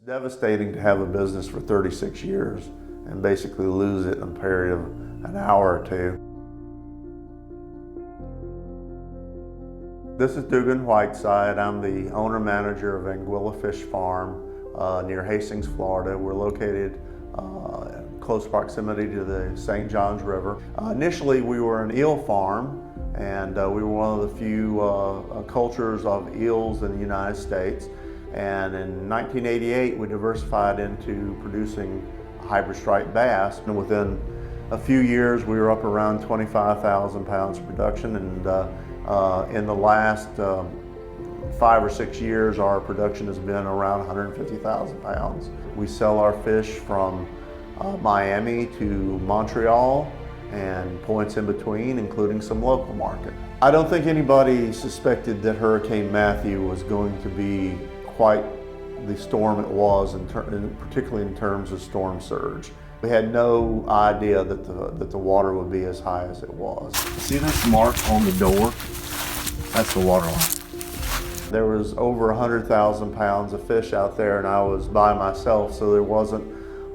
devastating to have a business for 36 years and basically lose it in a period of an hour or two. This is Dugan Whiteside. I'm the owner-manager of Anguilla Fish Farm near Hastings, Florida. We're located in close proximity to the St. Johns River. Initially, we were an eel farm, and we were one of the few cultures of eels in the United States. And in 1988, we diversified into producing hybrid striped bass. And within a few years, we were up around 25,000 pounds of production. And in the last 5 or 6 years, our production has been around 150,000 pounds. We sell our fish from Miami to Montreal and points in between, including some local market. I don't think anybody suspected that Hurricane Matthew was going to be quite the storm it was, particularly in terms of storm surge. We had no idea that the water would be as high as it was. See this mark on the door? That's the water line. There was over 100,000 pounds of fish out there, and I was by myself, so there wasn't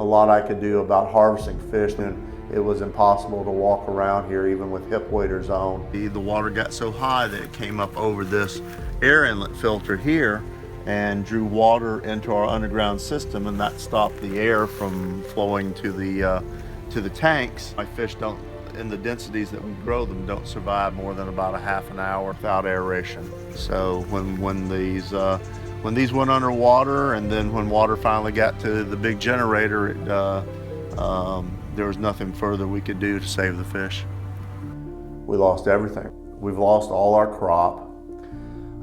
a lot I could do about harvesting fish. And it was impossible to walk around here even with hip waders on. The water got so high that it came up over this air inlet filter here and drew water into our underground system, and that stopped the air from flowing to the tanks. My fish don't, in the densities that we grow them, don't survive more than about a half an hour without aeration. So when these went underwater, and then when water finally got to the big generator, there was nothing further we could do to save the fish. We lost everything. We've lost all our crop.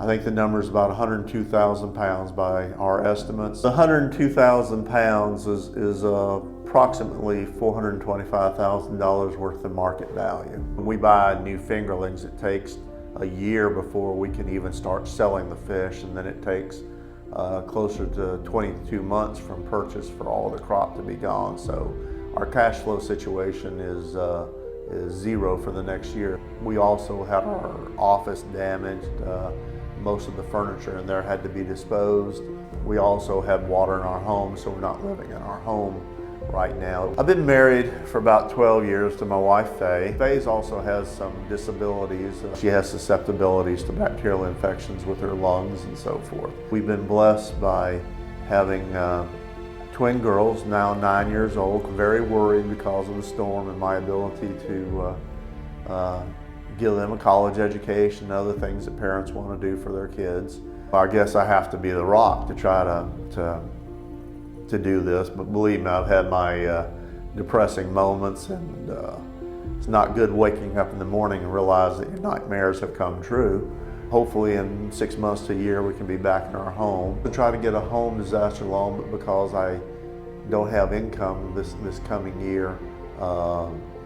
I think the number is about 102,000 pounds by our estimates. 102,000 pounds is approximately $425,000 worth of market value. When we buy new fingerlings, it takes a year before we can even start selling the fish, and then it takes closer to 22 months from purchase for all the crop to be gone. So our cash flow situation is zero for the next year. We also had our office damaged. Most of the furniture in there had to be disposed. We also have water in our home, so we're not living in our home right now. I've been married for about 12 years to my wife, Faye. Faye also has some disabilities. She has susceptibilities to bacterial infections with her lungs and so forth. We've been blessed by having twin girls, now 9 years old, very worried because of the storm and my ability to give them a college education and other things that parents want to do for their kids. I guess I have to be the rock to try to do this, but believe me, I've had my depressing moments, and it's not good waking up in the morning and realize that your nightmares have come true. Hopefully in 6 months to a year we can be back in our home. To try to get a home disaster loan, but because I don't have income this coming year,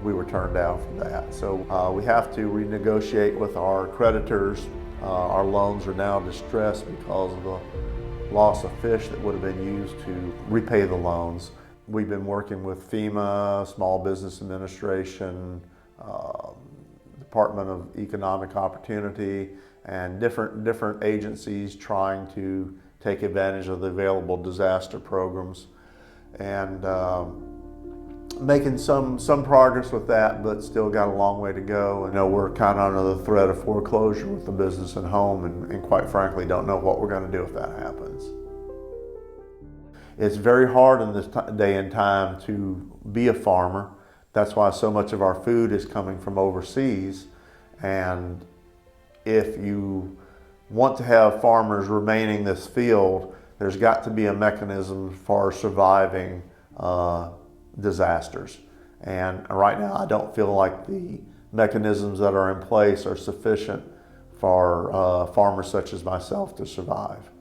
we were turned down for that. So we have to renegotiate with our creditors. Our loans are now distressed because of the loss of fish that would have been used to repay the loans. We've been working with FEMA, Small Business Administration, Department of Economic Opportunity, and different agencies trying to take advantage of the available disaster programs, and making some progress with that, but still got a long way to go. And we're kind of under the threat of foreclosure with the business and home, and quite frankly don't know what we're going to do if that happens. It's very hard in this day and time to be a farmer. That's why so much of our food is coming from overseas. And if you want to have farmers remaining in this field, there's got to be a mechanism for surviving disasters. And right now I don't feel like the mechanisms that are in place are sufficient for farmers such as myself to survive.